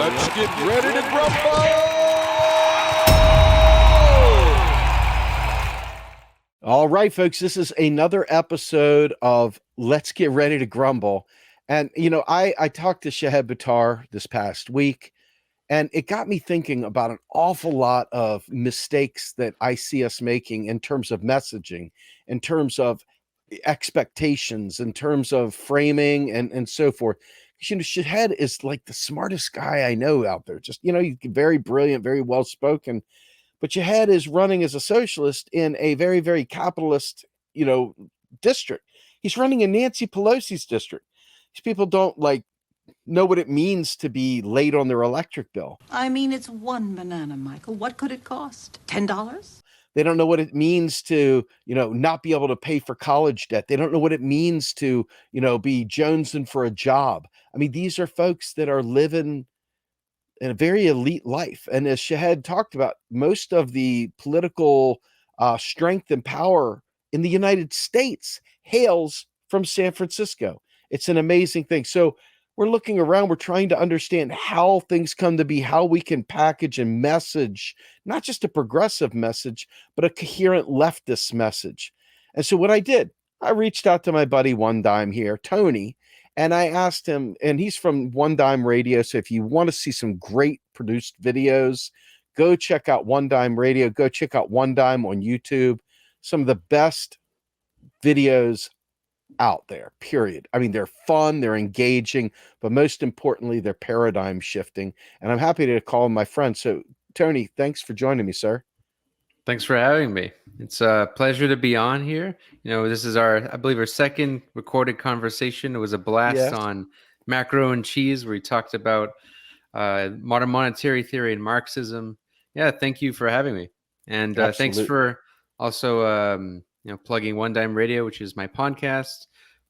Let's get ready to grumble! All right, folks, this is another episode of Let's Get Ready to Grumble. And, I talked to Shahed Buttar this past week, and it got me thinking about an awful lot of mistakes that I see us making in terms of messaging, in terms of expectations, in terms of framing, and so forth. Shahed is like the smartest guy I know out there. Just, he's very brilliant, very well spoken. But Shahed is running as a socialist in a very, very capitalist, district. He's running in Nancy Pelosi's district. These people don't know what it means to be late on their electric bill. I mean, it's one banana, Michael. What could it cost? $10? They don't know what it means to, not be able to pay for college debt. They don't know what it means to, be jonesing for a job. I mean, these are folks that are living in a very elite life. And as Shahed talked about, most of the political strength and power in the United States hails from San Francisco. It's an amazing thing. So we're looking around, we're trying to understand how things come to be, how we can package and message, not just a progressive message, but a coherent leftist message. And so what I did, I reached out to my buddy One Dime here, Tony, and I asked him, and he's from One Dime Radio. So if you want to see some great produced videos, go check out One Dime Radio. Go check out One Dime on YouTube. Some of the best videos out there, period. I mean, they're fun, they're engaging, but most importantly, they're paradigm shifting. And I'm happy to call him my friend. So, Tony, thanks for joining me, sir. Thanks for having me. It's a pleasure to be on here. This is I believe our second recorded conversation. It was a blast on macro and cheese, where we talked about modern monetary theory and Marxism. Yeah, thank you for having me. And thanks for also, plugging One Dime Radio, which is my podcast,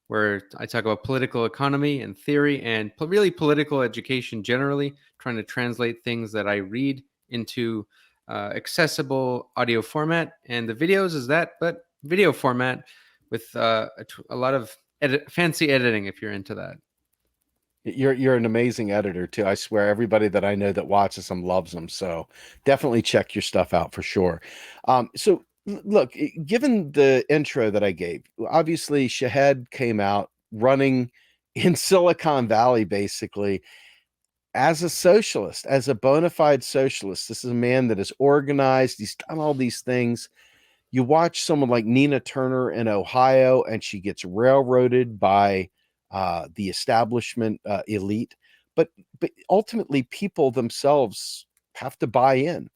where I talk about political economy and theory and really political education generally, trying to translate things that I read into accessible audio format. And the videos is that, but video format with a lot of fancy editing, if you're into that. You're an amazing editor too. I swear everybody that I know that watches them loves them. So definitely check your stuff out for sure. So look, given the intro that I gave, obviously Shahed came out running in Silicon Valley, basically, as a socialist, as a bona fide socialist. This is a man that is organized. He's done all these things. You watch someone like Nina Turner in Ohio, and she gets railroaded by the establishment elite. But ultimately, people themselves have to buy in.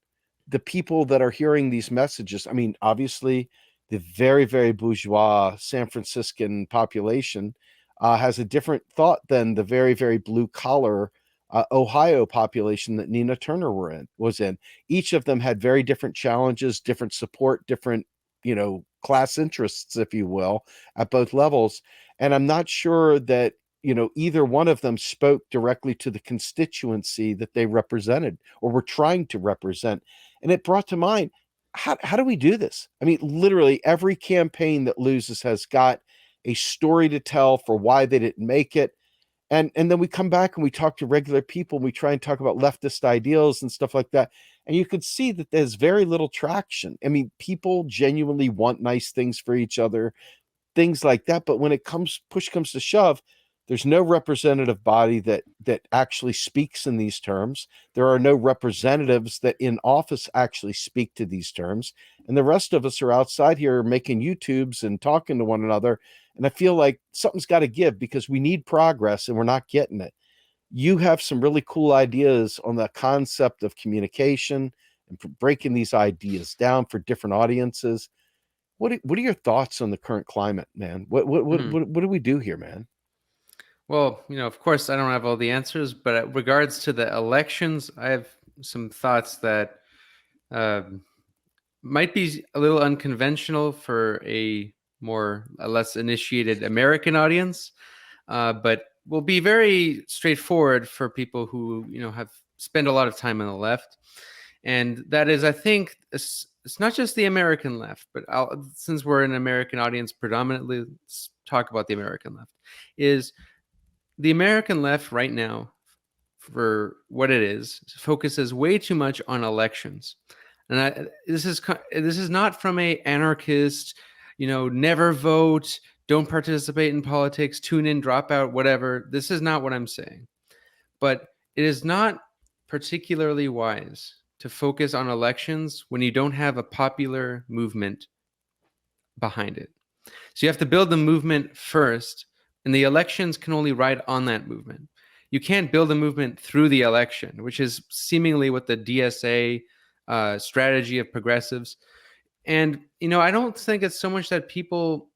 The people that are hearing these messages, I mean, obviously, the very, very bourgeois San Franciscan population has a different thought than the very, very blue collar Ohio population that Nina Turner was in. Each of them had very different challenges, different support, different, class interests, if you will, at both levels. And I'm not sure that, either one of them spoke directly to the constituency that they represented or were trying to represent. And it brought to mind, how do we do this? I mean, literally every campaign that loses has got a story to tell for why they didn't make it. And then we come back and we talk to regular people and we try and talk about leftist ideals and stuff like that. And you could see that there's very little traction. I mean, people genuinely want nice things for each other, things like that. But when push comes to shove, there's no representative body that actually speaks in these terms. There are no representatives that in office actually speak to these terms. And the rest of us are outside here making YouTubes and talking to one another. And I feel like something's got to give because we need progress and we're not getting it. You have some really cool ideas on the concept of communication and for breaking these ideas down for different audiences. What are your thoughts on the current climate, man? What do we do here, man? Well, of course, I don't have all the answers, but in regards to the elections, I have some thoughts that might be a little unconventional for a less initiated American audience, but will be very straightforward for people who have spent a lot of time on the left. And that is, I think, it's not just the American left, but since we're an American audience predominantly, let's talk about the American left. Is the American left right now, for what it is, focuses way too much on elections. And this is not from a anarchist, never vote, don't participate in politics, tune in, drop out, whatever. This is not what I'm saying. But it is not particularly wise to focus on elections when you don't have a popular movement behind it. So you have to build the movement first, and the elections can only ride on that movement. You can't build a movement through the election, which is seemingly what the DSA strategy of progressives. And, I don't think it's so much that people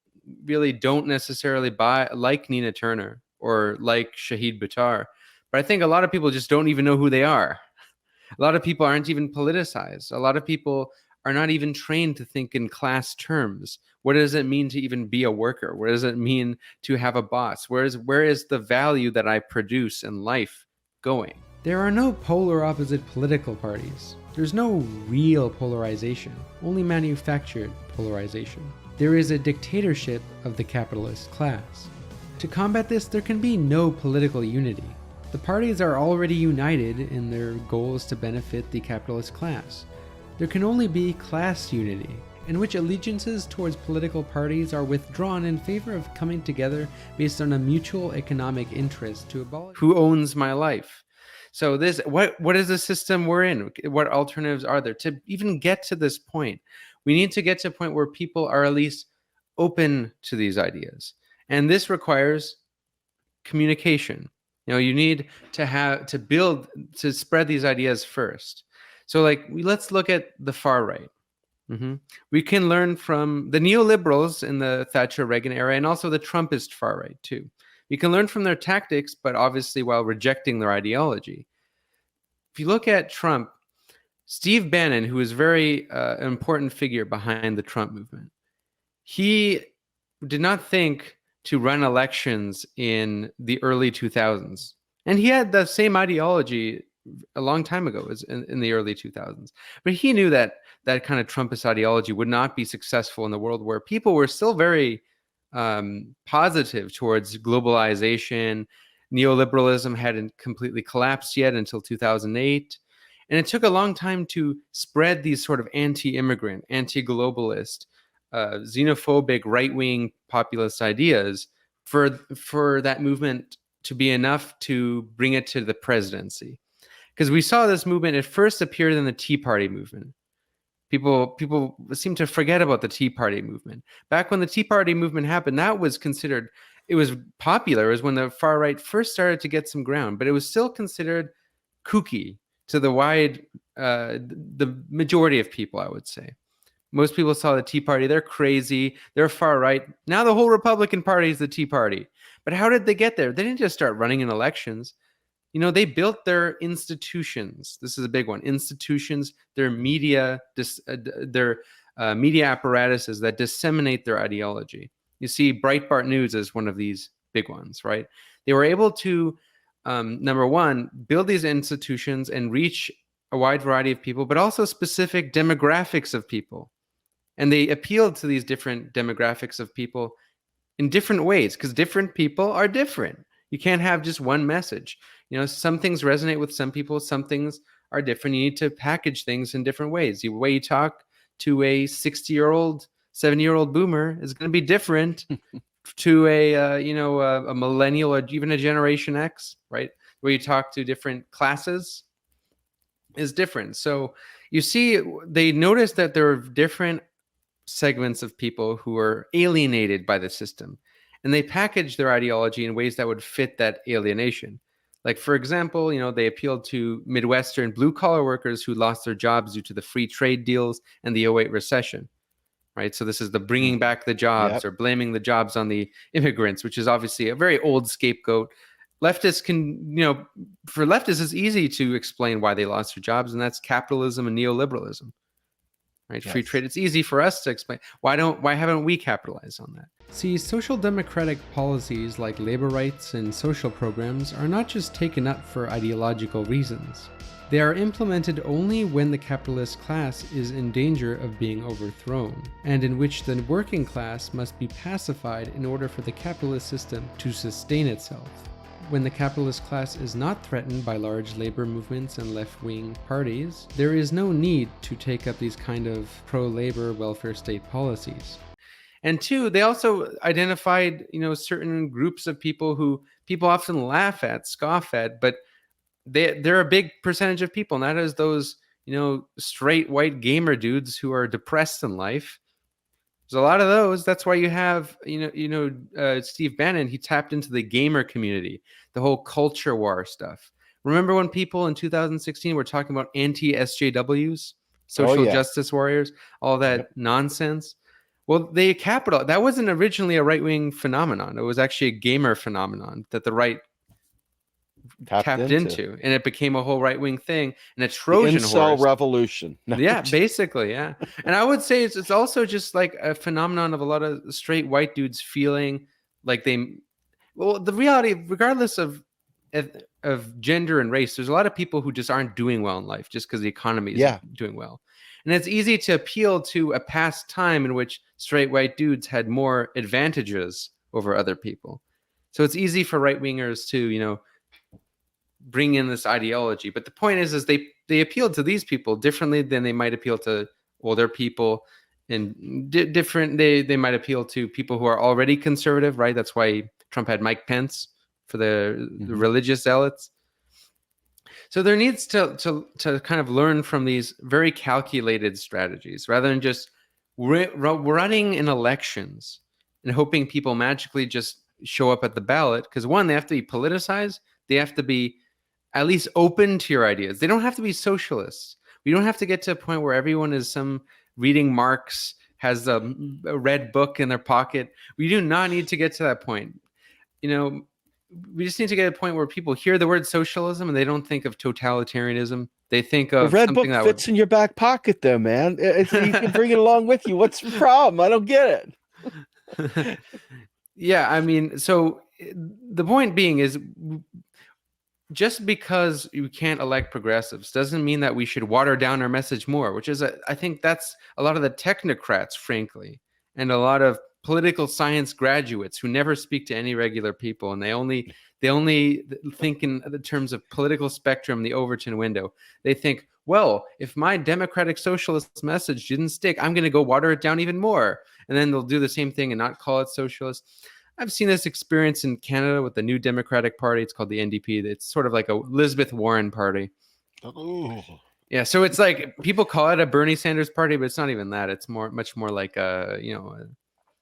really don't necessarily like Nina Turner or like Shahid Buttar, but I think a lot of people just don't even know who they are. A lot of people aren't even politicized. A lot of people are not even trained to think in class terms. What does it mean to even be a worker? What does it mean to have a boss? Where is the value that I produce in life going? There are no polar opposite political parties. There's no real polarization, only manufactured polarization. There is a dictatorship of the capitalist class. To combat this, there can be no political unity. The parties are already united in their goals to benefit the capitalist class. There can only be class unity, in which allegiances towards political parties are withdrawn in favor of coming together based on a mutual economic interest to abolish who owns my life. So what is the system we're in? What alternatives are there? To even get to this point, we need to get to a point where people are at least open to these ideas. And this requires communication. You need to spread these ideas first. So let's look at the far right. We can learn from the neoliberals in the Thatcher-Reagan era and also the Trumpist far right too. We can learn from their tactics, but obviously while rejecting their ideology. If you look at Trump, Steve Bannon, who is very important figure behind the Trump movement, he did not think to run elections in the early 2000s. And he had the same ideology a long time ago as in the early 2000s. But he knew that kind of Trumpist ideology would not be successful in the world where people were still very positive towards globalization. Neoliberalism hadn't completely collapsed yet until 2008. And it took a long time to spread these sort of anti-immigrant, anti-globalist, xenophobic, right-wing populist ideas for that movement to be enough to bring it to the presidency. Because we saw this movement, it first appeared in the Tea Party movement. People seem to forget about the Tea Party movement. Back when the Tea Party movement happened, that was considered, it was popular. It was when the far right first started to get some ground, but it was still considered kooky to the majority of people, I would say. Most people saw the Tea Party, they're crazy, they're far right. Now the whole Republican Party is the Tea Party. But how did they get there? They didn't just start running in elections. They built their institutions. This is a big one. Institutions, their media apparatuses that disseminate their ideology. You see, Breitbart News is one of these big ones, right? They were able to, number one, build these institutions and reach a wide variety of people, but also specific demographics of people. And they appealed to these different demographics of people in different ways, because different people are different. You can't have just one message. Some things resonate with some people, some things are different. You need to package things in different ways. The way you talk to a 60-year-old, 70-year-old boomer is going to be different to a millennial or even a Generation X, right? Where you talk to different classes is different. So you see, they noticed that there are different segments of people who are alienated by the system, and they package their ideology in ways that would fit that alienation. Like, for example, they appealed to Midwestern blue-collar workers who lost their jobs due to the free trade deals and the 2008 recession, right? So this is the bringing back the jobs or blaming the jobs on the immigrants, which is obviously a very old scapegoat. Leftists can, for leftists, it's easy to explain why they lost their jobs, and that's capitalism and neoliberalism. Right? Yes. Free trade. It's easy for us to explain. Why haven't we capitalized on that? See, social democratic policies like labor rights and social programs are not just taken up for ideological reasons. They are implemented only when the capitalist class is in danger of being overthrown, and in which the working class must be pacified in order for the capitalist system to sustain itself. when the capitalist class is not threatened by large labor movements and left-wing parties, there is no need to take up these kind of pro-labor welfare state policies. And two, they also identified, certain groups of people who people often laugh at, scoff at, but they're a big percentage of people, and that is those, straight white gamer dudes who are depressed in life. There's a lot of those. That's why you have, Steve Bannon, he tapped into the gamer community, the whole culture war stuff. Remember when people in 2016 were talking about anti-SJWs, social justice warriors, all that nonsense? Well, that wasn't originally a right-wing phenomenon. It was actually a gamer phenomenon that the right tapped into, and it became a whole right-wing thing, and a Trojan horse revolution. Basically. And I would say it's also just like a phenomenon of a lot of straight white dudes feeling like the reality, regardless of gender and race, there's a lot of people who just aren't doing well in life just because the economy is doing well. And it's easy to appeal to a past time in which straight white dudes had more advantages over other people. So it's easy for right-wingers to, bring in this ideology. But the point is they appeal to these people differently than they might appeal to older people, and they might appeal to people who are already conservative, right? That's why Trump had Mike Pence for the religious zealots. So there needs to kind of learn from these very calculated strategies rather than just running in elections and hoping people magically just show up at the ballot. Because one, they have to be politicized. They have to be at least open to your ideas. They don't have to be socialists. We don't have to get to a point where everyone is reading Marx, has a red book in their pocket. We do not need to get to that point. We just need to get to a point where people hear the word socialism and they don't think of totalitarianism. They think of the red book fits in your back pocket, though, man. You can bring it along with you. What's the problem? I don't get it. Yeah, I mean, so the point being is, just because you can't elect progressives doesn't mean that we should water down our message more, which is, I think that's a lot of the technocrats, frankly, and a lot of political science graduates who never speak to any regular people, and they only think in the terms of political spectrum, the Overton window. They think, well, if my democratic socialist message didn't stick, I'm going to go water it down even more, and then they'll do the same thing and not call it socialist. I've seen this experience in Canada with the new Democratic Party. It's called the NDP. It's sort of like a Elizabeth Warren party. Oh. Yeah, so it's like people call it a Bernie Sanders party, but it's not even that. It's much more like a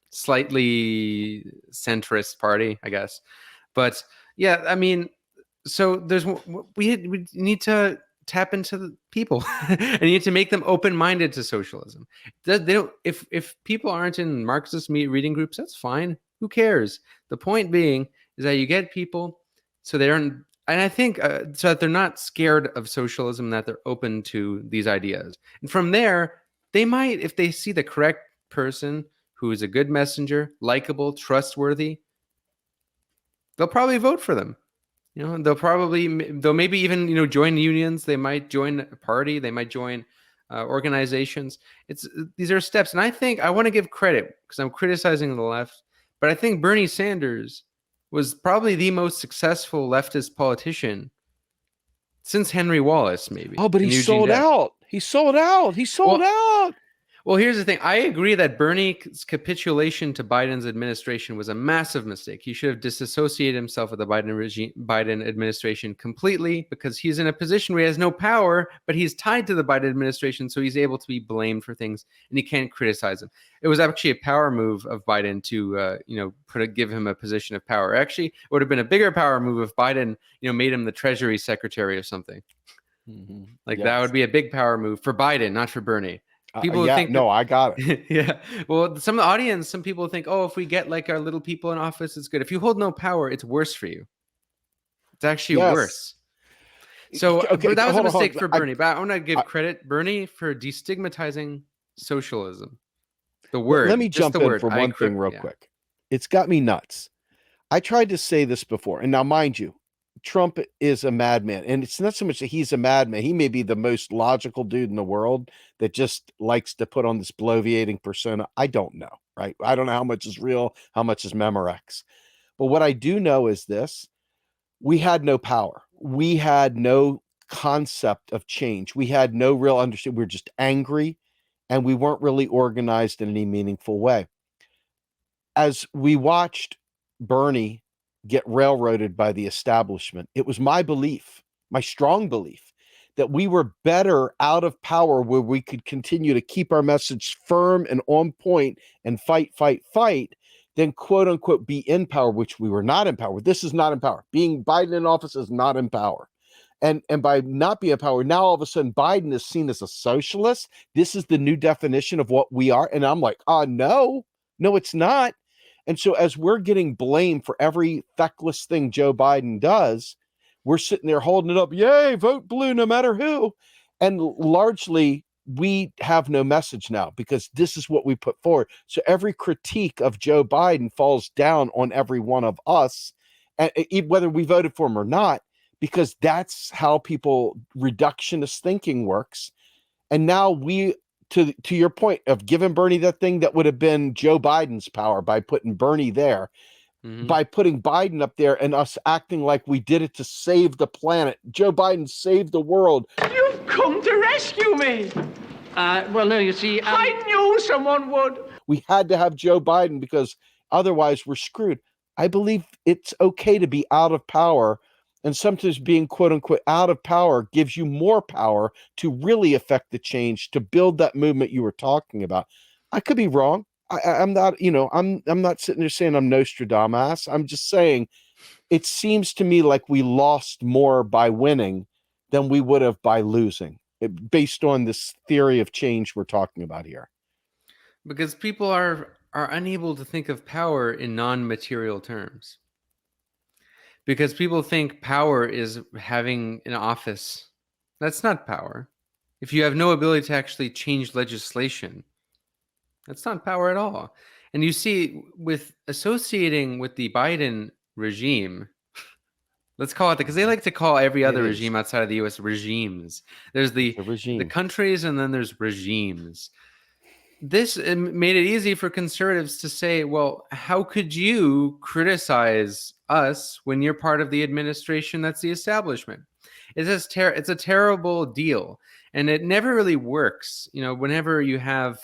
slightly centrist party, I guess. But yeah, I mean, so we need to tap into the people and you need to make them open-minded to socialism. If people aren't in Marxist reading groups, that's fine. Who cares? The point being is that you get people so they aren't, and I think so that they're not scared of socialism, that they're open to these ideas. And from there, they might, if they see the correct person who is a good messenger, likable, trustworthy, they'll probably vote for them. They'll maybe even join unions. They might join a party. They might join organizations. These are steps, and I think I want to give credit because I'm criticizing the left. But I think Bernie Sanders was probably the most successful leftist politician since Henry Wallace, maybe. Oh, but he sold out. He sold out. Well, here's the thing. I agree that Bernie's capitulation to Biden's administration was a massive mistake. He should have disassociated himself with the Biden administration completely, because he's in a position where he has no power, but he's tied to the Biden administration, so he's able to be blamed for things, and you can't criticize him. It was actually a power move of Biden to, give him a position of power. Actually, it would have been a bigger power move if Biden, made him the Treasury Secretary or something. Mm-hmm. That would be a big power move for Biden, not for Bernie. People think I got it. Yeah. Well, some people think, oh, if we get like our little people in office, it's good. If you hold no power, it's worse for you. It's actually worse. So that was a mistake for Bernie. But I want to give credit Bernie for destigmatizing socialism. The word. Let me jump in for one thing real quick. It's got me nuts. I tried to say this before, and now mind you, Trump is a madman, and it's not so much that he's a madman. He may be the most logical dude in the world that just likes to put on this bloviating persona. I don't know, right? I don't know how much is real, how much is Memorex. But what I do know is this: we had no power. We had no concept of change. We had no real understanding. We were just angry, and we weren't really organized in any meaningful way. As we watched Bernie get railroaded by the establishment, it was my belief, my strong belief, that we were better out of power, where we could continue to keep our message firm and on point and fight, than quote unquote be in power, which we were not in power. This is not in power. Being Biden in office is not in power. And by not being in power, now all of a sudden Biden is seen as a socialist. This is the new definition of what we are. And I'm like, no, it's not. And so as we're getting blamed for every feckless thing Joe Biden does, we're sitting there holding it up. Yay, vote blue no matter who. And largely, we have no message now because this is what we put forward. So every critique of Joe Biden falls down on every one of us, and whether we voted for him or not, because that's how reductionist thinking works. And now to your point of giving Bernie that thing that would have been Joe Biden's power by putting Bernie there, by putting Biden up there and us acting like we did it to save the planet. Joe Biden saved the world. You've come to rescue me. Well, no, you see, I knew someone would. We had to have Joe Biden because otherwise we're screwed. I believe it's okay to be out of power, and sometimes being quote unquote out of power gives you more power to really affect the change, to build that movement you were talking about. I could be wrong. I'm not, I'm not sitting there saying I'm Nostradamus. I'm just saying it seems to me like we lost more by winning than we would have by losing, based on this theory of change we're talking about here. Because people are unable to think of power in non-material terms. Because people think power is having an office. That's not power. If you have no ability to actually change legislation, that's not power at all. And you see, with associating with the Biden regime, let's call it that, because they like to call every other regime outside of the U.S. regimes. There's the countries, and then there's regimes. This made it easy for conservatives to say, well, how could you criticize us when you're part of the administration that's the establishment? It's a terrible deal, and it never really works. Whenever you have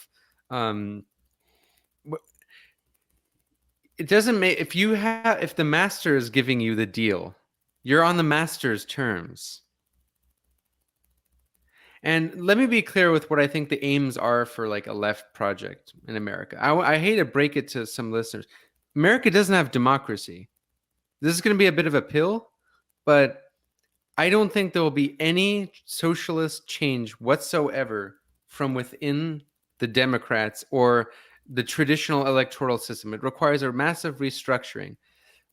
it doesn't make if the master is giving you the deal, you're on the master's terms. And let me be clear with what I think the aims are for like a left project in America. I hate to break it to some listeners. America doesn't have democracy. This is going to be a bit of a pill, but I don't think there will be any socialist change whatsoever from within the Democrats or the traditional electoral system. It requires a massive restructuring.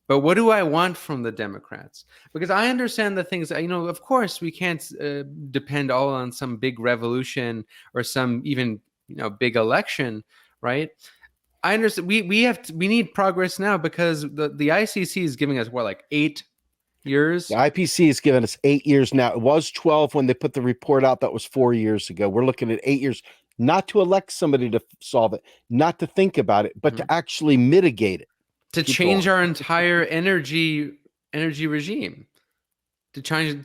But what do I want from the Democrats? Because I understand the things, of course, we can't depend all on some big revolution or some even, big election, right? I understand we need progress now because the ICC is giving us 8 years. The IPC has given us 8 years now. It was 12 when they put the report out. That was 4 years ago. We're looking at 8 years, not to elect somebody to solve it, not to think about it, but to actually mitigate it. To change our entire energy regime, to change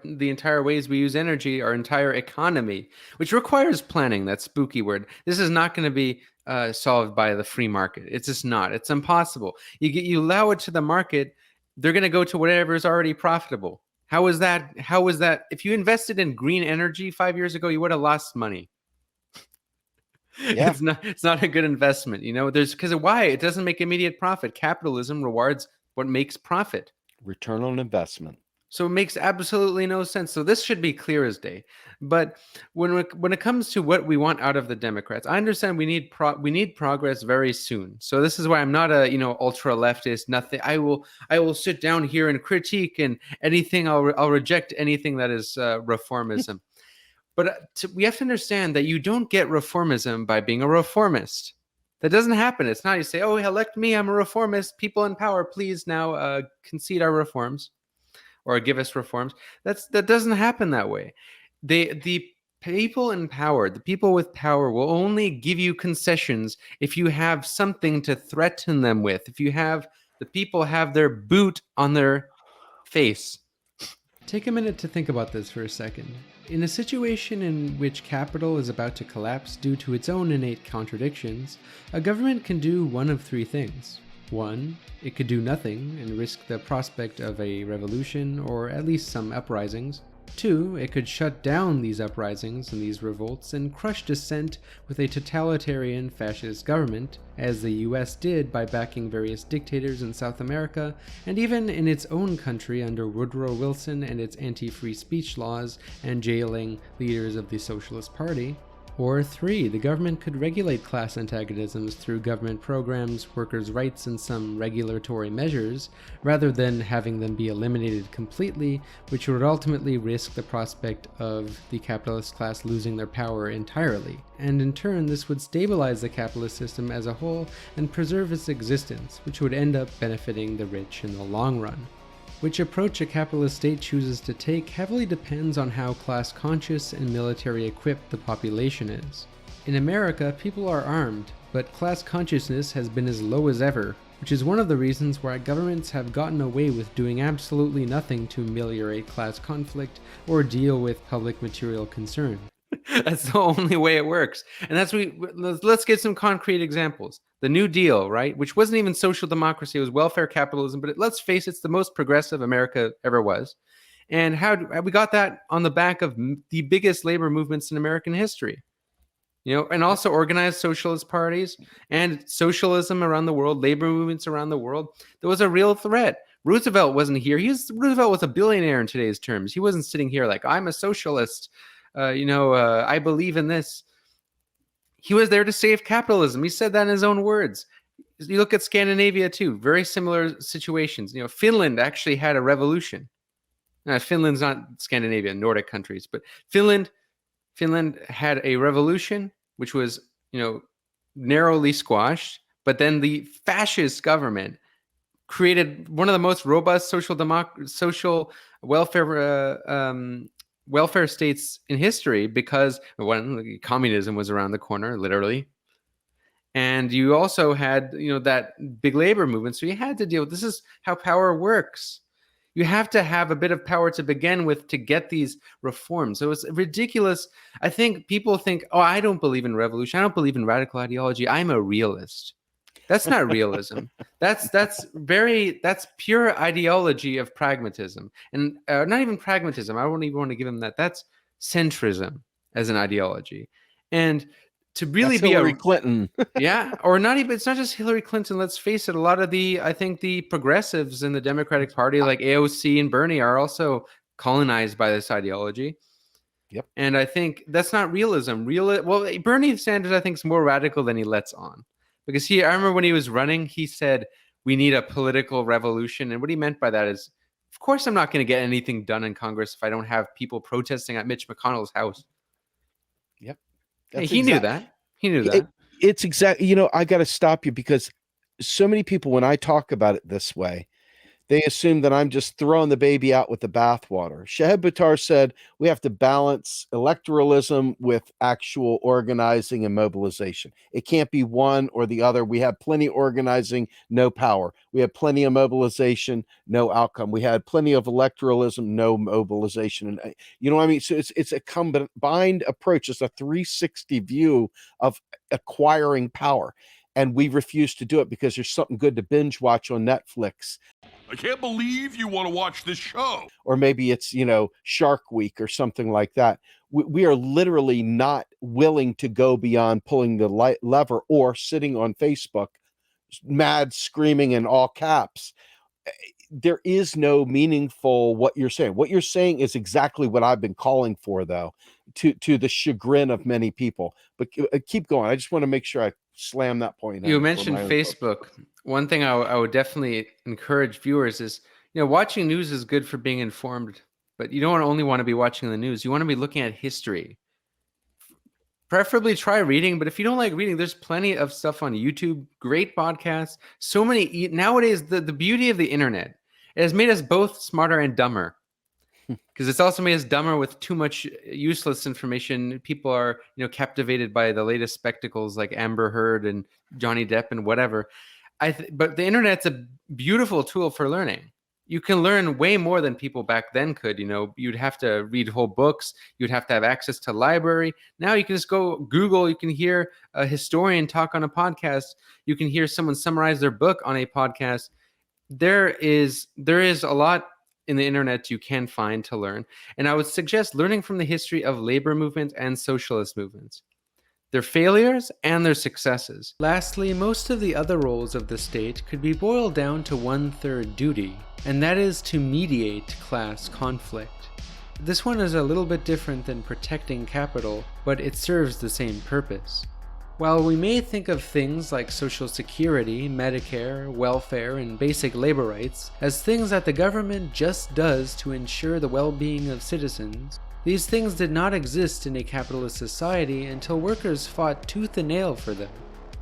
the entire ways we use energy, our entire economy, which requires planning. That spooky word. This is not going to be solved by the free market. It's just not. It's impossible. You allow it to the market, they're going to go to whatever is already profitable. How is that? If you invested in green energy 5 years ago, you would have lost money. Yeah. It's not a good investment, because why? It doesn't make immediate profit. Capitalism rewards what makes profit. Return on investment. So it makes absolutely no sense. So this should be clear as day. But when it comes to what we want out of the Democrats, I understand we need progress very soon. So this is why I'm not a ultra leftist. Nothing. I will sit down here and critique and anything. I'll reject anything that is reformism. But we have to understand that you don't get reformism by being a reformist. That doesn't happen. It's not you say, oh, elect me, I'm a reformist. People in power, please now concede our reforms or give us reforms. That doesn't happen that way. The people in power, the people with power will only give you concessions if you have something to threaten them with. If you have the people have their boot on their face. Take a minute to think about this for a second. In a situation in which capital is about to collapse due to its own innate contradictions, a government can do one of three things. 1. It could do nothing and risk the prospect of a revolution or at least some uprisings. 2. It could shut down these uprisings and these revolts and crush dissent with a totalitarian fascist government, as the US did by backing various dictators in South America and even in its own country under Woodrow Wilson and its anti-free speech laws and jailing leaders of the Socialist Party. Or 3. The government could regulate class antagonisms through government programs, workers' rights, and some regulatory measures, rather than having them be eliminated completely, which would ultimately risk the prospect of the capitalist class losing their power entirely. And in turn, this would stabilize the capitalist system as a whole and preserve its existence, which would end up benefiting the rich in the long run. Which approach a capitalist state chooses to take heavily depends on how class-conscious and military-equipped the population is. In America, people are armed, but class consciousness has been as low as ever, which is one of the reasons why governments have gotten away with doing absolutely nothing to ameliorate class conflict or deal with public material concern. That's the only way it works. And let's get some concrete examples. The New Deal, right? Which wasn't even social democracy, it was welfare capitalism, but let's face it, it's the most progressive America ever was. And we got that on the back of the biggest labor movements in American history. And also organized socialist parties and socialism around the world, labor movements around the world. There was a real threat. Roosevelt wasn't here. Roosevelt was a billionaire in today's terms. He wasn't sitting here like, I'm a socialist. I believe in this. He was there to save capitalism. He said that in his own words. You look at Scandinavia too, very similar situations. Finland actually had a revolution. Now, Finland's not Scandinavia, Nordic countries, but Finland had a revolution, which was, narrowly squashed. But then the fascist government created one of the most robust social welfare states in history, because communism was around the corner, literally. And you also had, that big labor movement. So you had to deal with, this is how power works. You have to have a bit of power to begin with to get these reforms. So it's ridiculous. I think people think, oh, I don't believe in revolution. I don't believe in radical ideology. I'm a realist. That's not realism. That's pure ideology of pragmatism, and not even pragmatism. I don't even want to give him that. That's centrism as an ideology, and to really be Hillary Clinton. Yeah, or not even. It's not just Hillary Clinton. Let's face it. A lot of I think the progressives in the Democratic Party, like AOC and Bernie, are also colonized by this ideology. Yep. And I think that's not realism. Bernie Sanders, I think, is more radical than he lets on. Because I remember when he was running, he said, we need a political revolution. And what he meant by that is, of course, I'm not going to get anything done in Congress if I don't have people protesting at Mitch McConnell's house. Yep. He knew that. He knew that. It's exactly, I got to stop you, because so many people, when I talk about it this way, they assume that I'm just throwing the baby out with the bathwater. Shahid Buttar said we have to balance electoralism with actual organizing and mobilization. It can't be one or the other. We have plenty of organizing, no power. We have plenty of mobilization, no outcome. We had plenty of electoralism, no mobilization. And you know what I mean? So it's a combined approach. It's a 360 view of acquiring power. And we refuse to do it because there's something good to binge watch on Netflix. I can't believe you want to watch this show. Or maybe it's, Shark Week or something like that. We are literally not willing to go beyond pulling the lever or sitting on Facebook, mad screaming in all caps. There is no meaningful what you're saying. What you're saying is exactly what I've been calling for, though, to the chagrin of many people. But keep going. I just want to make sure I slam that point. You mentioned Facebook. One thing I would definitely encourage viewers is, watching news is good for being informed, but you don't only want to be watching the news. You want to be looking at history. Preferably try reading, but if you don't like reading, there's plenty of stuff on YouTube, great podcasts. So many nowadays, the beauty of the internet, it has made us both smarter and dumber. Because it's also made us dumber with too much useless information. People are, captivated by the latest spectacles like Amber Heard and Johnny Depp and whatever. But the internet's a beautiful tool for learning. you can learn way more than people back then could. You'd have to read whole books. You'd have to have access to library. Now you can just go Google. You can hear a historian talk on a podcast. You can hear someone summarize their book on a podcast. There is a lot in the internet you can find to learn. And I would suggest learning from the history of labor movements and socialist movements, their failures and their successes. Lastly, most of the other roles of the state could be boiled down to one-third duty, and that is to mediate class conflict. This one is a little bit different than protecting capital, but it serves the same purpose. While we may think of things like Social Security, Medicare, welfare, and basic labor rights as things that the government just does to ensure the well-being of citizens, these things did not exist in a capitalist society until workers fought tooth and nail for them,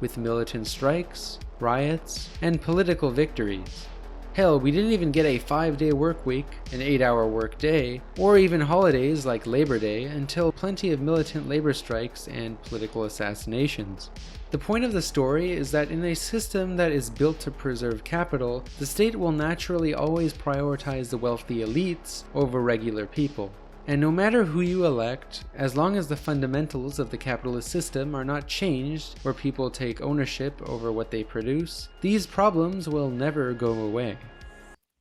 with militant strikes, riots, and political victories. Hell, we didn't even get a 5-day work week, an 8-hour work day, or even holidays like Labor Day until plenty of militant labor strikes and political assassinations. The point of the story is that in a system that is built to preserve capital, the state will naturally always prioritize the wealthy elites over regular people. And no matter who you elect, as long as the fundamentals of the capitalist system are not changed, where people take ownership over what they produce, these problems will never go away.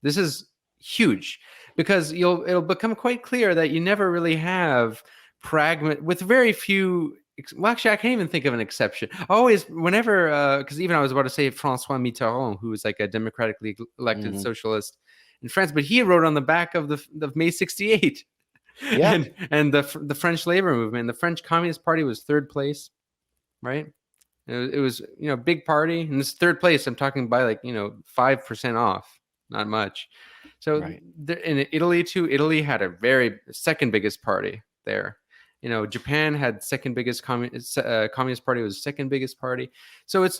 This is huge, because it'll become quite clear that you never really have with very few. Well, actually, I can't even think of an exception. Always, whenever, because even I was about to say François Mitterrand, who was like a democratically elected socialist in France, but he wrote on the back of May '68. Yeah. And the French labor movement, the French Communist Party was third place, right? It was big party, and this third place, I'm talking by 5% off, not much. So Right. In Italy too, Italy had a very second biggest party there. Japan had second biggest Communist Party was second biggest party. So you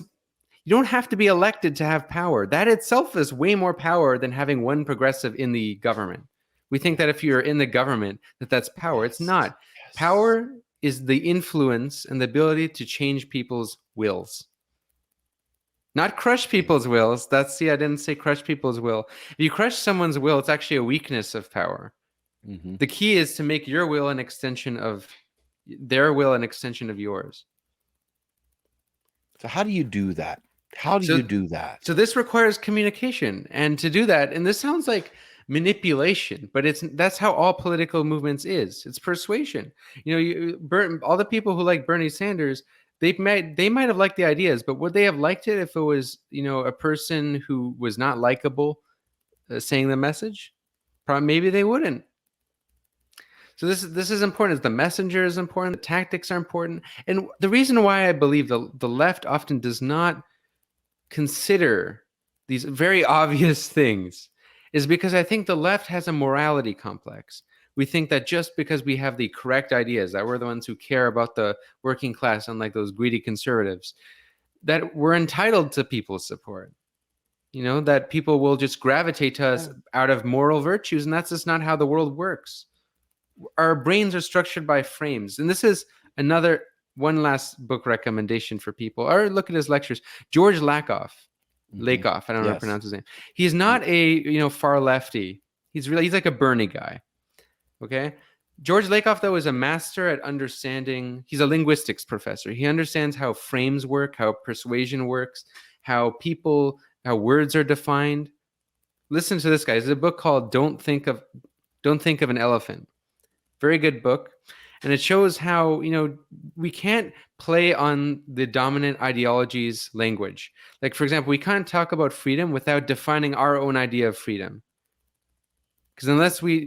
don't have to be elected to have power. That itself is way more power than having one progressive in the government. We think that if you're in the government, that's power. It's not. Yes. Power is the influence and the ability to change people's wills. Not crush people's wills. I didn't say crush people's will. If you crush someone's will, it's actually a weakness of power. Mm-hmm. The key is to make your will an extension of their will, an extension of yours. So how do you do that? How do you do that? So this requires communication. And to do that, and this sounds like manipulation, but that's how all political movements is. It's persuasion. All the people who like Bernie Sanders, they might have liked the ideas, but would they have liked it if it was a person who was not likable saying the message? Probably, maybe they wouldn't. So this is important. The messenger is important. The tactics are important. And the reason why I believe the left often does not consider these very obvious things is because I think the left has a morality complex. We think that just because we have the correct ideas, that we're the ones who care about the working class, unlike those greedy conservatives, that we're entitled to people's support. That people will just gravitate to us out of moral virtues, and that's just not how the world works. Our brains are structured by frames. And this is one last book recommendation for people, or look at his lectures. George Lakoff, I don't know how to pronounce his name. He's not a far lefty. He's like a Bernie guy. Okay. George Lakoff, though, is a master at understanding. He's a linguistics professor. He understands how frames work, how persuasion works, how words are defined. Listen to this guy. There's a book called Don't Think of an Elephant. Very good book. And it shows how, we can't play on the dominant ideology's language. Like, for example, we can't talk about freedom without defining our own idea of freedom. Because unless we're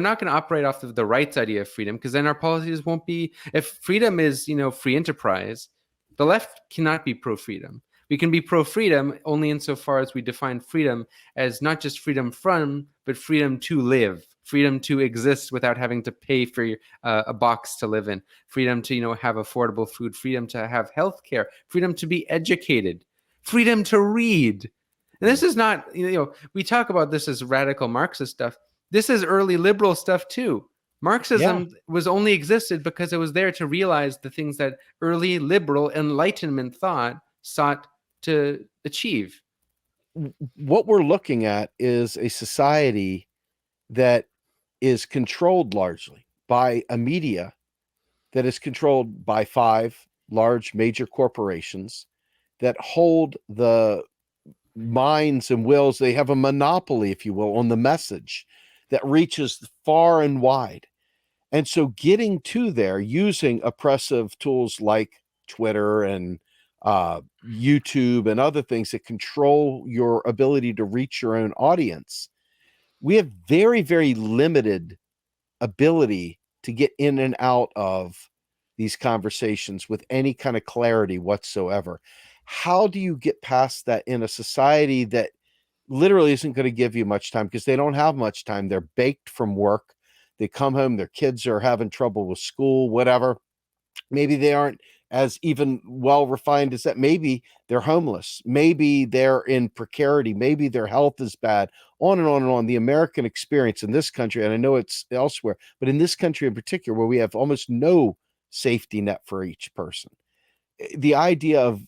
not going to operate off of the right's idea of freedom, because then our policies won't be, if freedom is, free enterprise, the left cannot be pro-freedom. We can be pro-freedom only insofar as we define freedom as not just freedom from, but freedom to live, freedom to exist without having to pay for a box to live in, freedom to have affordable food, freedom to have health care, freedom to be educated, freedom to read. And this is not, we talk about this as radical Marxist stuff. This is early liberal stuff too. Marxism was only existed because it was there to realize the things that early liberal Enlightenment thought sought to achieve. what we're looking at is a society that is controlled largely by a media that is controlled by 5 large major corporations that hold the minds and wills. They have a monopoly, if you will, on the message that reaches far and wide. And so getting to there using oppressive tools like Twitter and YouTube and other things that control your ability to reach your own audience, we have very, very limited ability to get in and out of these conversations with any kind of clarity whatsoever. How do you get past that in a society that literally isn't going to give you much time, because they don't have much time? They're baked from work. They come home, their kids are having trouble with school, whatever. Maybe they aren't as even well refined as that. Maybe they're homeless. Maybe they're in precarity. Maybe their health is bad. On and on and on. The American experience in this country, and I know it's elsewhere, but in this country in particular, where we have almost no safety net for each person, the idea of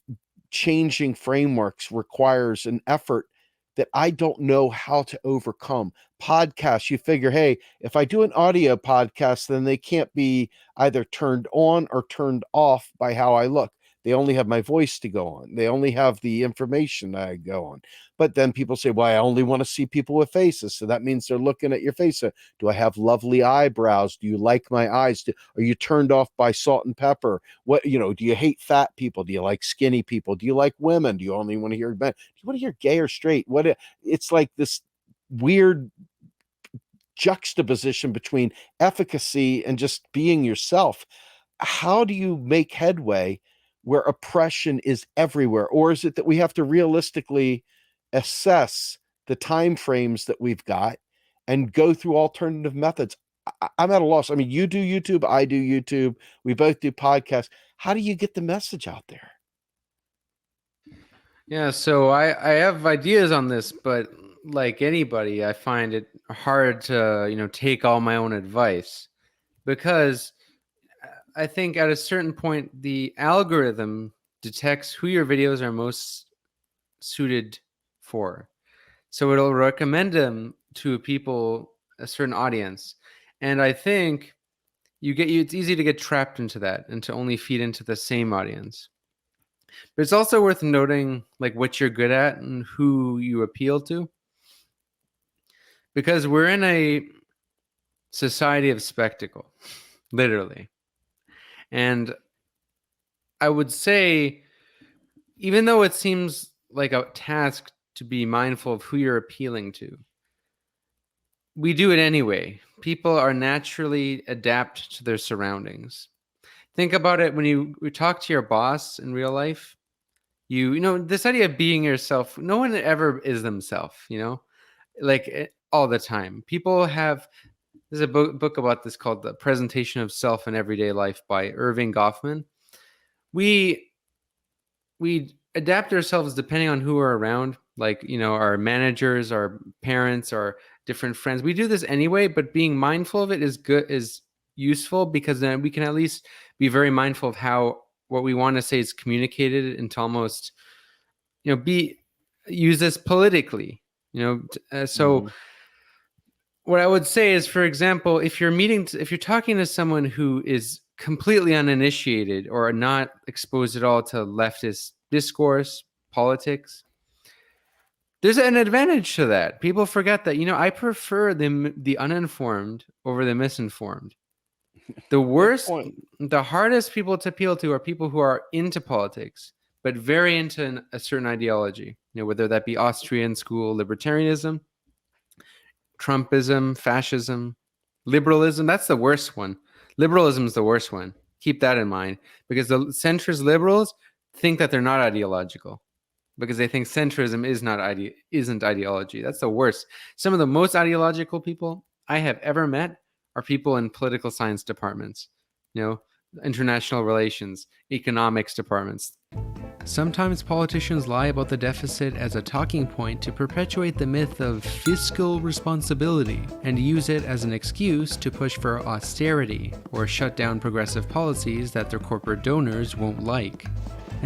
changing frameworks requires an effort that I don't know how to overcome. Podcasts, you figure, hey, if I do an audio podcast, then they can't be either turned on or turned off by how I look. They only have my voice to go on. They only have the information that I go on. But then people say, well, I only want to see people with faces. So that means they're looking at your face. So, do I have lovely eyebrows? Do you like my eyes? Are you turned off by salt and pepper? What, do you hate fat people? Do you like skinny people? Do you like women? Do you only want to hear men? Do you want to hear gay or straight? It's like this weird juxtaposition between efficacy and just being yourself. How do you make headway where oppression is everywhere? Or is it that we have to realistically assess the time frames that we've got and go through alternative methods? I'm at a loss. I mean, you do YouTube, I do YouTube, we both do podcasts. How do you get the message out there? Yeah, so I have ideas on this, but like anybody, I find it hard to, take all my own advice, because I think at a certain point, the algorithm detects who your videos are most suited for. So it'll recommend them to people, a certain audience. And I think it's easy to get trapped into that and to only feed into the same audience. But it's also worth noting like what you're good at and who you appeal to. Because we're in a society of spectacle, literally. And I would say, even though it seems like a task to be mindful of who you're appealing to, we do it anyway. People are naturally adapt to their surroundings. Think about it when you talk to your boss in real life. This idea of being yourself, no one ever is themselves, like all the time. People have... There's a book about this called The Presentation of Self in Everyday Life by Irving Goffman. We adapt ourselves depending on who we're around, like, our managers, our parents, our different friends. We do this anyway, but being mindful of it is useful, because then we can at least be very mindful of how what we want to say is communicated, and to almost, use this politically, so what I would say is, for example, if you're talking to someone who is completely uninitiated or not exposed at all to leftist discourse, politics, there's an advantage to that. People forget that, I prefer the uninformed over the misinformed. The hardest people to appeal to are people who are into politics, but very into a certain ideology, whether that be Austrian school libertarianism, Trumpism, fascism, liberalism. That's the worst one. Liberalism is the worst one. Keep that in mind, because the centrist liberals think that they're not ideological, because they think centrism isn't ideology. That's the worst. Some of the most ideological people I have ever met are people in political science departments, international relations, economics departments. Sometimes politicians lie about the deficit as a talking point to perpetuate the myth of fiscal responsibility and use it as an excuse to push for austerity or shut down progressive policies that their corporate donors won't like.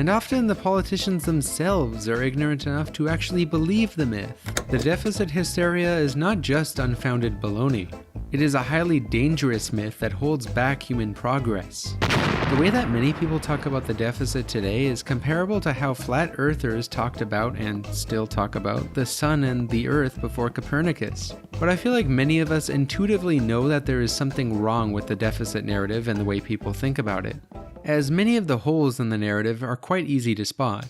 And often the politicians themselves are ignorant enough to actually believe the myth. The deficit hysteria is not just unfounded baloney. It is a highly dangerous myth that holds back human progress. The way that many people talk about the deficit today is comparable to how flat earthers talked about, and still talk about, the sun and the earth before Copernicus. But I feel like many of us intuitively know that there is something wrong with the deficit narrative and the way people think about it, as many of the holes in the narrative are quite easy to spot.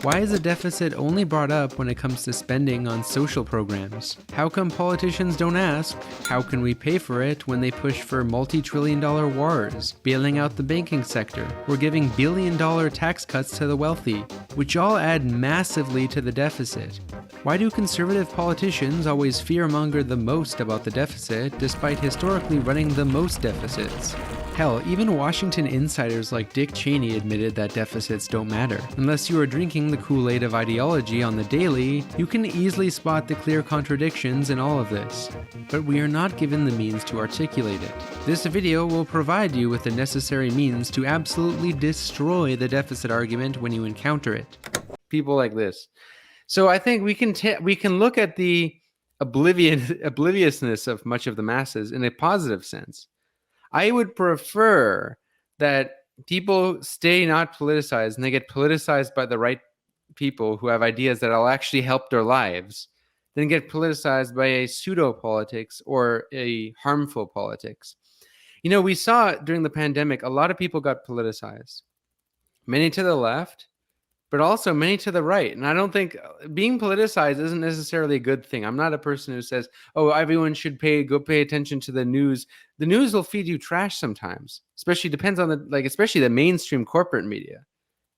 Why is a deficit only brought up when it comes to spending on social programs? How come politicians don't ask, how can we pay for it, when they push for multi-trillion-dollar wars, bailing out the banking sector, or giving billion-dollar tax cuts to the wealthy, which all add massively to the deficit? Why do conservative politicians always fearmonger the most about the deficit, despite historically running the most deficits? Hell, even Washington insiders like Dick Cheney admitted that deficits don't matter. Unless you are drinking the Kool-Aid of ideology on the daily, you can easily spot the clear contradictions in all of this. But we are not given the means to articulate it. This video will provide you with the necessary means to absolutely destroy the deficit argument when you encounter it. People like this. So I think we can look at the obliviousness of much of the masses in a positive sense. I would prefer that people stay not politicized and they get politicized by the right people who have ideas that will actually help their lives than get politicized by a pseudo-politics or a harmful politics. You know, we saw during the pandemic, a lot of people got politicized. Many to the left, but also many to the right. And I don't think being politicized isn't necessarily a good thing. I'm not a person who says, oh, everyone should go pay attention to the news. The news will feed you trash sometimes, especially depends on especially the mainstream corporate media.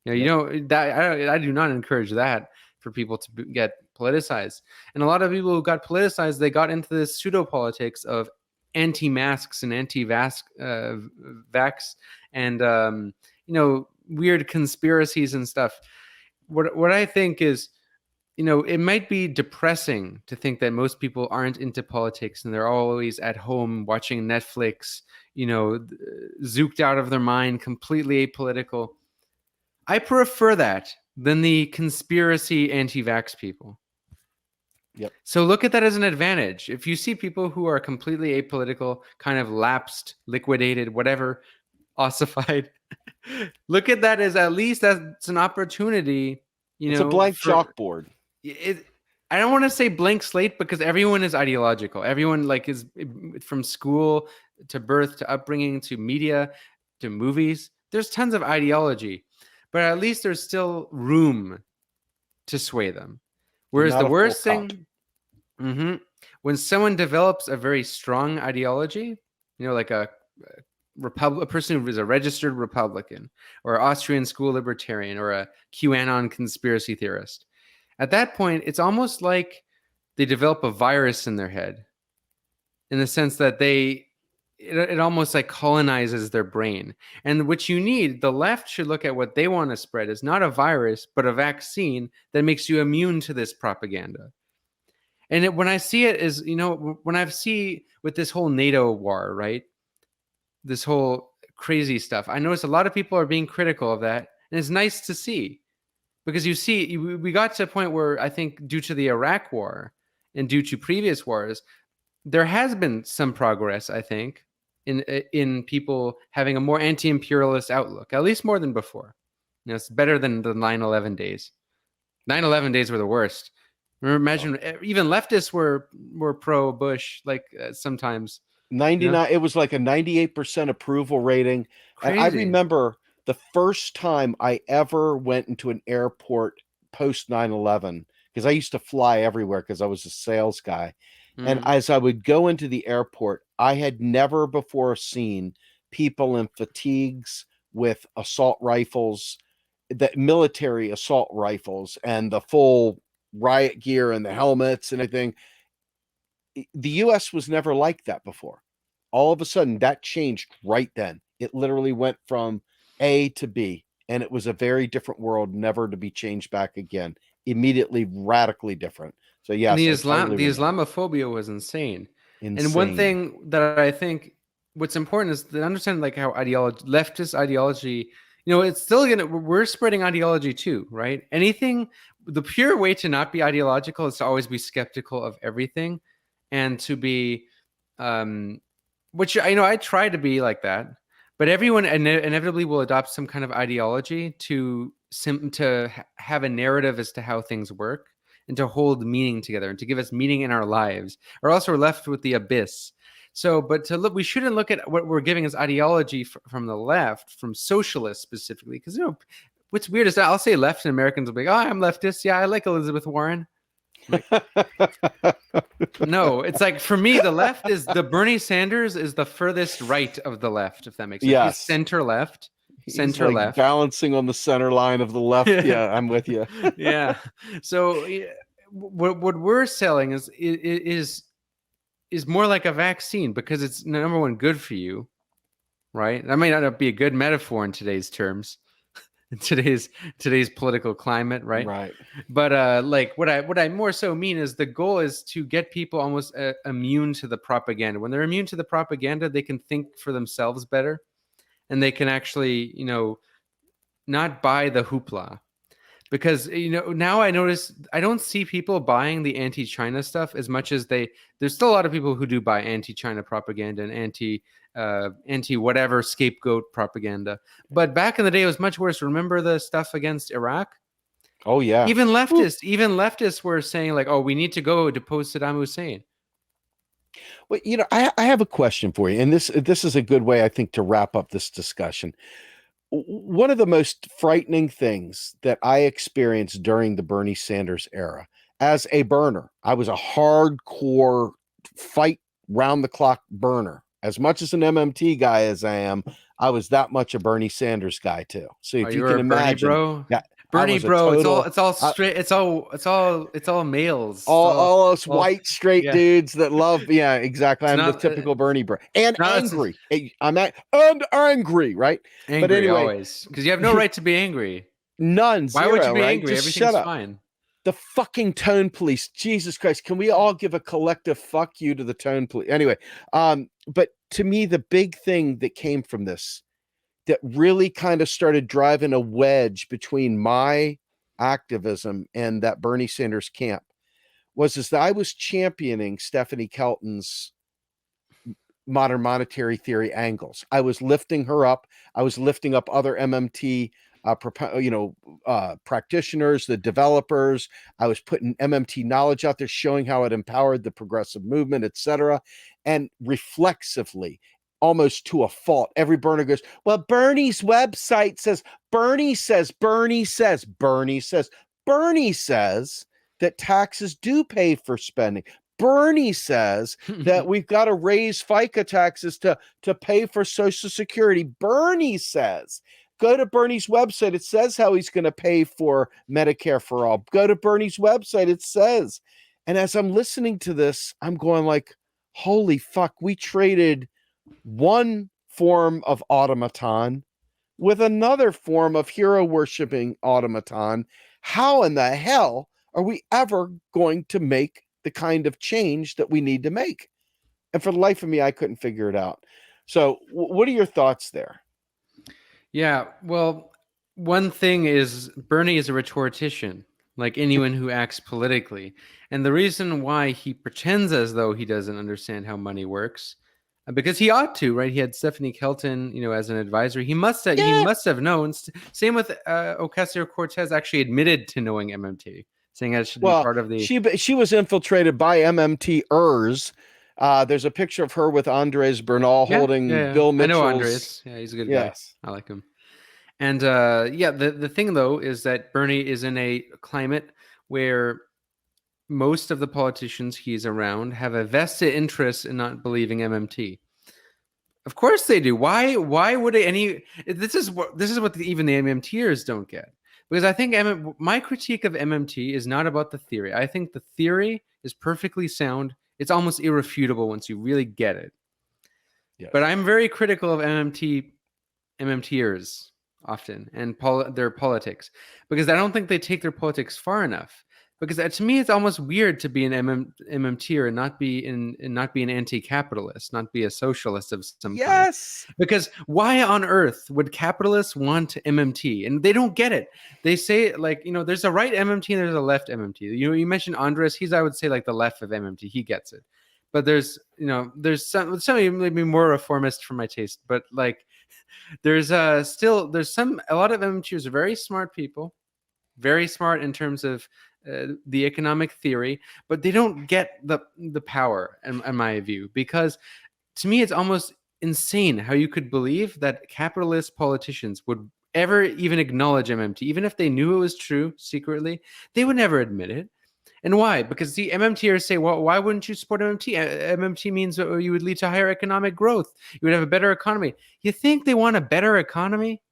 You know, I do not encourage that for people to get politicized. And a lot of people who got politicized, they got into this pseudo politics of anti-masks and anti-vax and, weird conspiracies and stuff. What I think is, it might be depressing to think that most people aren't into politics and they're always at home watching Netflix, zooked out of their mind, completely apolitical. I prefer that than the conspiracy anti-vax people. Yep. So look at that as an advantage. If you see people who are completely apolitical, kind of lapsed, liquidated, whatever, ossified, look at that as at least that's an opportunity. It's a blank chalkboard. I don't want to say blank slate because everyone is ideological. Everyone is from school to birth to upbringing to media to movies. There's tons of ideology, but at least there's still room to sway them. Whereas the worst thing, when someone develops a very strong ideology, like a person who is a registered Republican or an Austrian school libertarian or a QAnon conspiracy theorist, at that point, it's almost like they develop a virus in their head in the sense that it almost colonizes their brain. And what you need, the left should look at what they want to spread is not a virus, but a vaccine that makes you immune to this propaganda. And when I see it is, when I see with this whole NATO war, right? This whole crazy stuff. I notice a lot of people are being critical of that. And it's nice to see because we got to a point where I think due to the Iraq war and due to previous wars, there has been some progress, I think, in people having a more anti-imperialist outlook, at least more than before. It's better than the 9/11 days. 9/11 days were the worst. Imagine even leftists were pro-Bush, sometimes. 99, it was like a 98% approval rating. Crazy. And I remember the first time I ever went into an airport post 9/11, because I used to fly everywhere because I was a sales guy. And as I would go into the airport, I had never before seen people in fatigues with assault rifles, the military assault rifles, and the full riot gear and the helmets and everything. The U.S. was never like that before. All of a sudden, that changed right then. It literally went from A to B, and it was a very different world, never to be changed back again. Immediately, radically different. So yes, the Islamophobia was insane. And one thing that I think what's important is to understand how leftist ideology, it's still we're spreading ideology too, right? The pure way to not be ideological is to always be skeptical of everything, and to be, which I try to be like that, but everyone inevitably will adopt some kind of ideology to have a narrative as to how things work, and to hold meaning together, and to give us meaning in our lives, or else we're left with the abyss. So, but we shouldn't look at what we're giving as ideology from the left, from socialists specifically, because what's weird is that I'll say left, and Americans will be like, "Oh, I'm leftist. Yeah, I like Elizabeth Warren." Like, no, it's like, for me, the left is Bernie Sanders is the furthest right of the left, if that makes sense. Yes. He's center left. He's Center like left, balancing on the center line of the left. Yeah, I'm with you. Yeah. So what we're selling is more like a vaccine, because it's, number one, good for you, right? That may not be a good metaphor in today's terms, in today's political climate, right? Right. But like what I more so mean is, the goal is to get people almost immune to the propaganda. When they're immune to the propaganda, they can think for themselves better, and they can actually, not buy the hoopla. Because, now I notice I don't see people buying the anti-China stuff as much as there's still a lot of people who do buy anti-China propaganda and anti whatever scapegoat propaganda. But back in the day, it was much worse. Remember the stuff against Iraq? Oh yeah. Even leftists were saying, like, "Oh, we need to go depose Saddam Hussein." Well, I have a question for you, and this is a good way, I think, to wrap up this discussion. One of the most frightening things that I experienced during the Bernie Sanders era, as a burner, I was a hardcore fight round the clock burner. As much as an MMT guy as I am, I was that much a Bernie Sanders guy too. So if you can imagine, bro. yeah, Bernie bro, it's all straight, it's all males. All us white straight dudes that love, yeah, exactly. I'm the typical Bernie bro. And angry. And angry, right? Angry, but anyway, always. Because you have no right to be angry. None. Why would you be right? angry? Just Everything's shut up. fine. The fucking tone police. Jesus Christ. Can we all give a collective fuck you to the tone police? Anyway, but to me, the big thing that came from this, that really kind of started driving a wedge between my activism and that Bernie Sanders camp, was that I was championing Stephanie Kelton's modern monetary theory angles. I was lifting her up. I was lifting up other MMT practitioners, the developers. I was putting MMT knowledge out there, showing how it empowered the progressive movement, etc. And reflexively, almost to a fault, every burner goes, "Well, Bernie's website says," Bernie says that taxes do pay for spending. Bernie says that we've got to raise FICA taxes to pay for Social Security. Bernie says, go to Bernie's website. It says how he's going to pay for Medicare for all. Go to Bernie's website. It says. And as I'm listening to this, I'm going like, holy fuck, we traded one form of automaton with another form of hero worshiping automaton. How in the hell are we ever going to make the kind of change that we need to make? And for the life of me, I couldn't figure it out. So what are your thoughts there? Yeah, well, one thing is, Bernie is a rhetorician, like anyone who acts politically. And the reason why he pretends as though he doesn't understand how money works, because he ought to, right? He had Stephanie Kelton, as an advisor. He must have known. Same with Ocasio-Cortez, actually admitted to knowing MMT, saying that it should be part of the. She was infiltrated by MMTers. There's a picture of her with Andres Bernal holding Bill Mitchell's. I know Andres. Yeah, he's a good guy. I like him. And the thing though is that Bernie is in a climate where most of the politicians he's around have a vested interest in not believing MMT. Of course they do. Why would any? This is what even the MMTers don't get. Because I think my critique of MMT is not about the theory. I think the theory is perfectly sound. It's almost irrefutable once you really get it. Yes. But I'm very critical of MMTers often and their politics, because I don't think they take their politics far enough. Because to me, it's almost weird to be an MMT and not be an anti-capitalist, not be a socialist of some kind. Yes. Because why on earth would capitalists want MMT? And they don't get it. They say, like, there's a right MMT and there's a left MMT. You mentioned Andres. He's, I would say, like the left of MMT. He gets it. But there's some maybe more reformist for my taste. But like, there's a lot of MMTers are very smart people, very smart in terms of the economic theory, but they don't get the power, in my view, because to me it's almost insane how you could believe that capitalist politicians would ever even acknowledge MMT, even if they knew it was true secretly. They would never admit it. And why? Because the MMTers say, well, why wouldn't you support MMT? MMT means you would lead to higher economic growth. You would have a better economy. You think they want a better economy?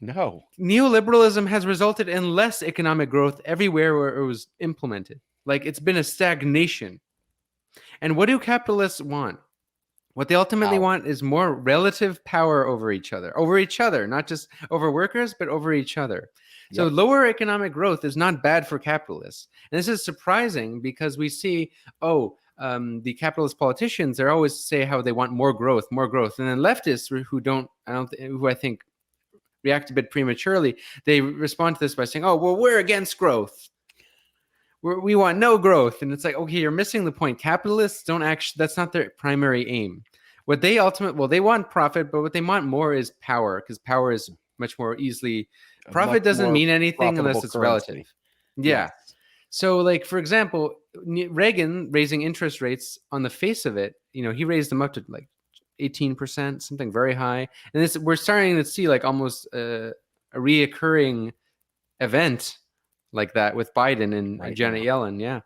No. Neoliberalism has resulted in less economic growth everywhere where it was implemented. Like, it's been a stagnation. And what do capitalists want? What they ultimately want is more relative power over each other, not just over workers, but over each other. Yep. So lower economic growth is not bad for capitalists. And this is surprising because we see, the capitalist politicians, they always say how they want more growth. And then leftists who I think react a bit prematurely, they respond to this by saying, we're against growth. We want no growth. And it's like, okay, you're missing the point. Capitalists that's not their primary aim. What they they want profit, but what they want more is power, because power is much more easily, profit doesn't mean anything unless it's relative. Yeah. Yes. So like, for example, Reagan raising interest rates, on the face of it, he raised them up to like 18%, something very high. And we're starting to see like almost a reoccurring event like that with Biden and Janet Yellen. Yeah.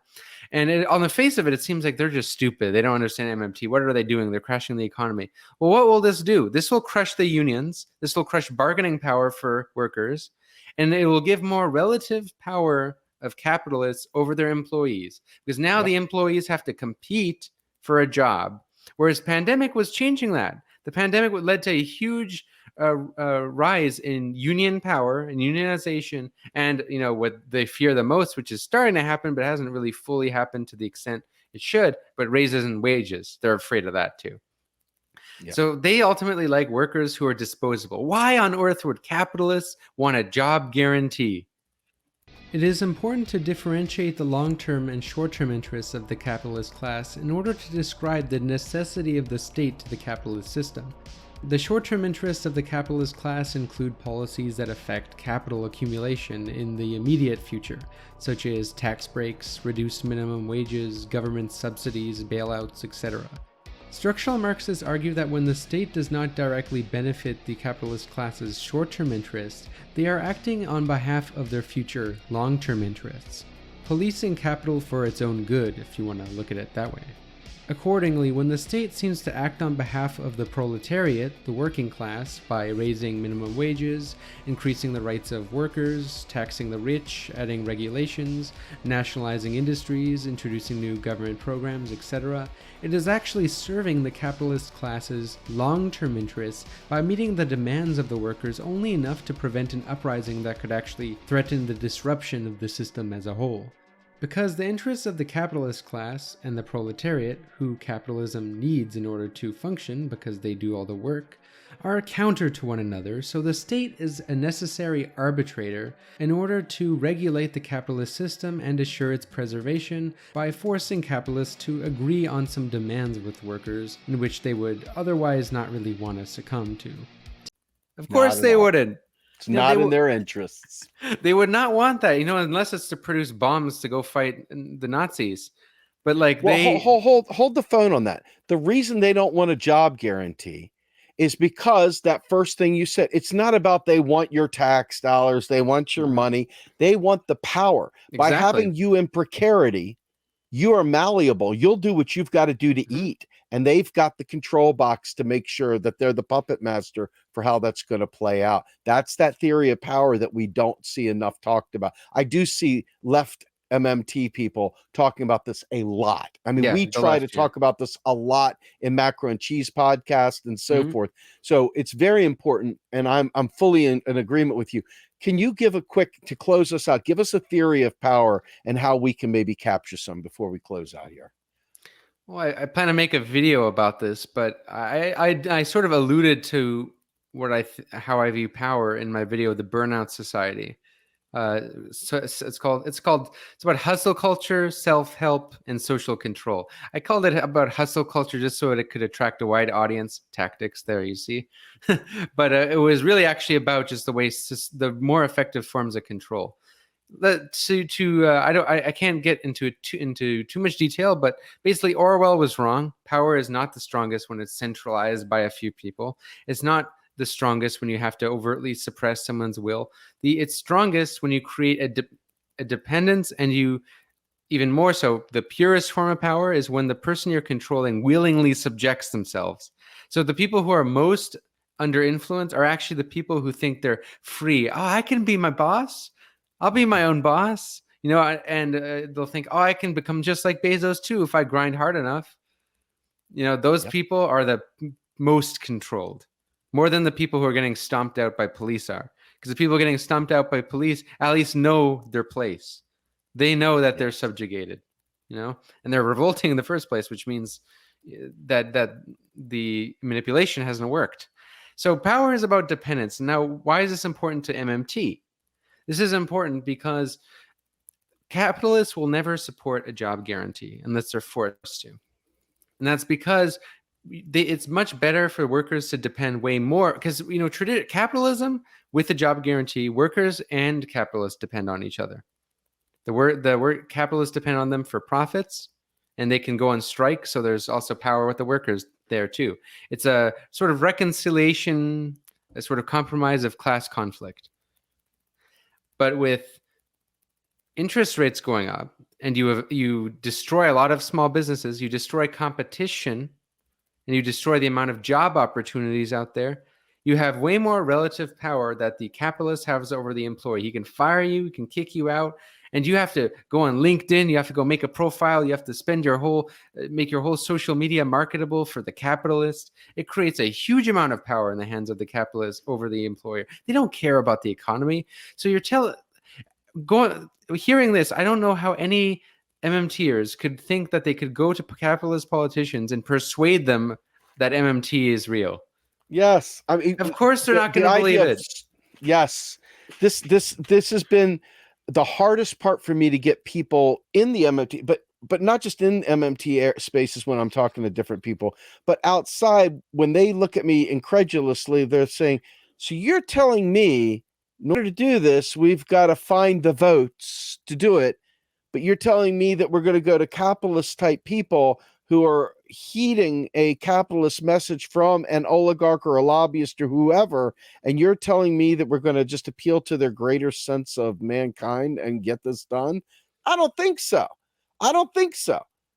And on the face of it, it seems like they're just stupid. They don't understand MMT. What are they doing? They're crashing the economy. Well, what will this do? This will crush the unions. This will crush bargaining power for workers. And it will give more relative power of capitalists over their employees. Because now the employees have to compete for a job. Whereas pandemic was changing that. The pandemic led to a huge rise in union power and unionization, and what they fear the most, which is starting to happen but hasn't really fully happened to the extent it should, but raises in wages. They're afraid of that too. Yeah. So they ultimately like workers who are disposable. Why on earth would capitalists want a job guarantee? It is important to differentiate the long-term and short-term interests of the capitalist class in order to describe the necessity of the state to the capitalist system. The short-term interests of the capitalist class include policies that affect capital accumulation in the immediate future, such as tax breaks, reduced minimum wages, government subsidies, bailouts, etc. Structural Marxists argue that when the state does not directly benefit the capitalist class's short-term interests, they are acting on behalf of their future long-term interests, policing capital for its own good, if you want to look at it that way. Accordingly, when the state seems to act on behalf of the proletariat, the working class, by raising minimum wages, increasing the rights of workers, taxing the rich, adding regulations, nationalizing industries, introducing new government programs, etc., it is actually serving the capitalist class's long-term interests by meeting the demands of the workers only enough to prevent an uprising that could actually threaten the disruption of the system as a whole. Because the interests of the capitalist class and the proletariat, who capitalism needs in order to function because they do all the work, are counter to one another, so the state is a necessary arbitrator in order to regulate the capitalist system and assure its preservation by forcing capitalists to agree on some demands with workers in which they would otherwise not really want to succumm to. Of course they wouldn't. It's not in their interests. They would not want that, unless it's to produce bombs to go fight the Nazis. But hold the phone on that. The reason they don't want a job guarantee is because that first thing you said, it's not about they want your tax dollars, they want your money, they want the power. Exactly. By having you in precarity, you are malleable. You'll do what you've got to do to eat. And they've got the control box to make sure that they're the puppet master for how that's going to play out. That's that theory of power that we don't see enough talked about. I do see left MMT people talking about this a lot. I mean, we try to talk about this a lot in Macro and Cheese podcast and so forth. So it's very important. And I'm fully in agreement with you. can you give a quick, to close us out, give us a theory of power and how we can maybe capture some before we close out here? Well, I plan to make a video about this, but I sort of alluded to how I view power in my video, The Burnout Society. So it's about hustle culture, self-help, and social control. I called it about hustle culture just so that it could attract a wide audience. Tactics there, you see. But it was really actually about just the more effective forms of control. I can't get into too much detail, but basically Orwell was wrong. Power is not the strongest when it's centralized by a few people. It's not the strongest when you have to overtly suppress someone's will. It's strongest when you create a dependence, and you, even more so, the purest form of power is when the person you're controlling willingly subjects themselves. So the people who are most under influence are actually the people who think they're free. Oh, I can be my boss. I'll be my own boss, and they'll think, oh, I can become just like Bezos too if I grind hard enough. Those people are the most controlled, more than the people who are getting stomped out by police are. Because the people getting stomped out by police at least know their place. They know that they're subjugated, and they're revolting in the first place, which means that the manipulation hasn't worked. So power is about dependence. Now, why is this important to MMT? This is important because capitalists will never support a job guarantee unless they're forced to. And that's because it's much better for workers to depend way more, because capitalism with a job guarantee, workers and capitalists depend on each other. The work capitalists depend on them for profits, and they can go on strike. So there's also power with the workers there too. It's a sort of reconciliation, a sort of compromise of class conflict. But with interest rates going up, and you destroy a lot of small businesses, you destroy competition, and you destroy the amount of job opportunities out there, you have way more relative power that the capitalist has over the employee. He can fire you, he can kick you out, and you have to go on LinkedIn, you have to go make a profile, you have to spend make your whole social media marketable for the capitalist. It creates a huge amount of power in the hands of the capitalist over the employer. They don't care about the economy. So hearing this, I don't know how any MMTers could think that they could go to capitalist politicians and persuade them that MMT is real. Yes, I mean, of course they're not going to believe it. Yes, this has been the hardest part for me to get people in the MMT, but not just in MMT spaces when I'm talking to different people, but outside when they look at me incredulously, they're saying, "So you're telling me in order to do this, we've got to find the votes to do it, but you're telling me that we're going to go to capitalist type people who are heeding a capitalist message from an oligarch or a lobbyist or whoever, and you're telling me that we're going to just appeal to their greater sense of mankind and get this done?" I don't think so.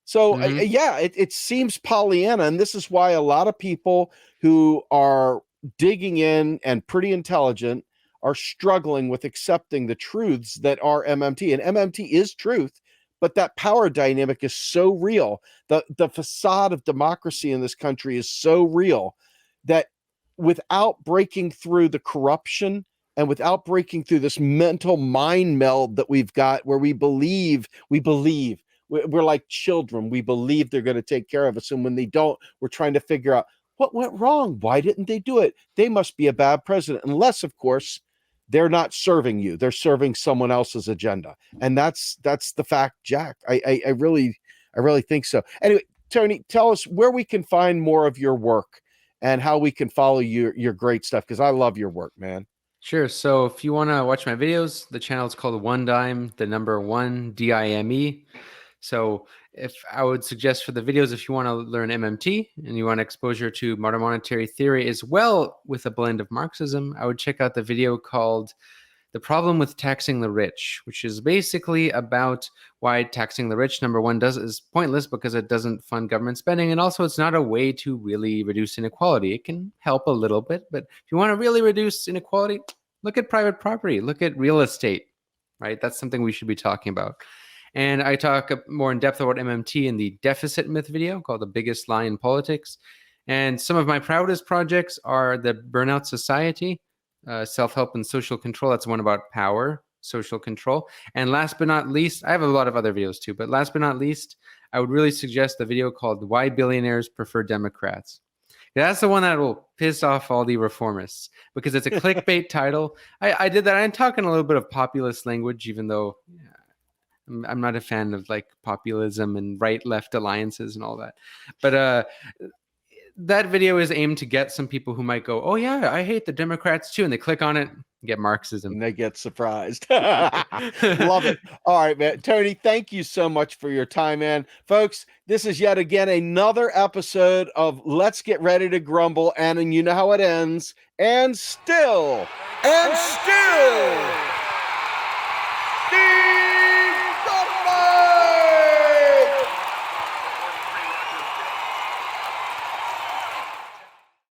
So it seems Pollyanna, and this is why a lot of people who are digging in and pretty intelligent are struggling with accepting the truths that are MMT. And MMT is truth, but that power dynamic is so real. The facade of democracy in this country is so real that without breaking through the corruption and without breaking through this mental mind meld that we've got, where we believe, we're like children. We believe they're going to take care of us. And when they don't, we're trying to figure out what went wrong. Why didn't they do it? They must be a bad president. Unless, of course, they're not serving you. They're serving someone else's agenda. And that's the fact, Jack. I really think so. Anyway, Tony, tell us where we can find more of your work and how we can follow your great stuff, because I love your work, man. Sure. So if you want to watch my videos, the channel is called One Dime, the number 1 DIME. So if I would suggest for the videos, if you want to learn MMT and you want exposure to modern monetary theory as well with a blend of Marxism, I would check out the video called The Problem with Taxing the Rich, which is basically about why taxing the rich, number one, is pointless because it doesn't fund government spending. And also it's not a way to really reduce inequality. It can help a little bit, but if you want to really reduce inequality, look at private property, look at real estate, right? That's something we should be talking about. And I talk more in depth about MMT in the deficit myth video called The Biggest Lie in Politics. And some of my proudest projects are the Burnout Society, self-help and social control. That's one about power, social control. And last but not least, I have a lot of other videos too, but last but not least, I would really suggest the video called Why Billionaires Prefer Democrats. That's the one that will piss off all the reformists because it's a clickbait title. I did that. I'm talking a little bit of populist language, even though I'm not a fan of like populism and right-left alliances and all that. But that video is aimed to get some people who might go, oh yeah, I hate the Democrats too. And they click on it and get Marxism. And they get surprised. Love it. All right, man. Tony, thank you so much for your time, man. Folks, this is yet again another episode of Let's Get Ready to Grumble. And you know how it ends. And still.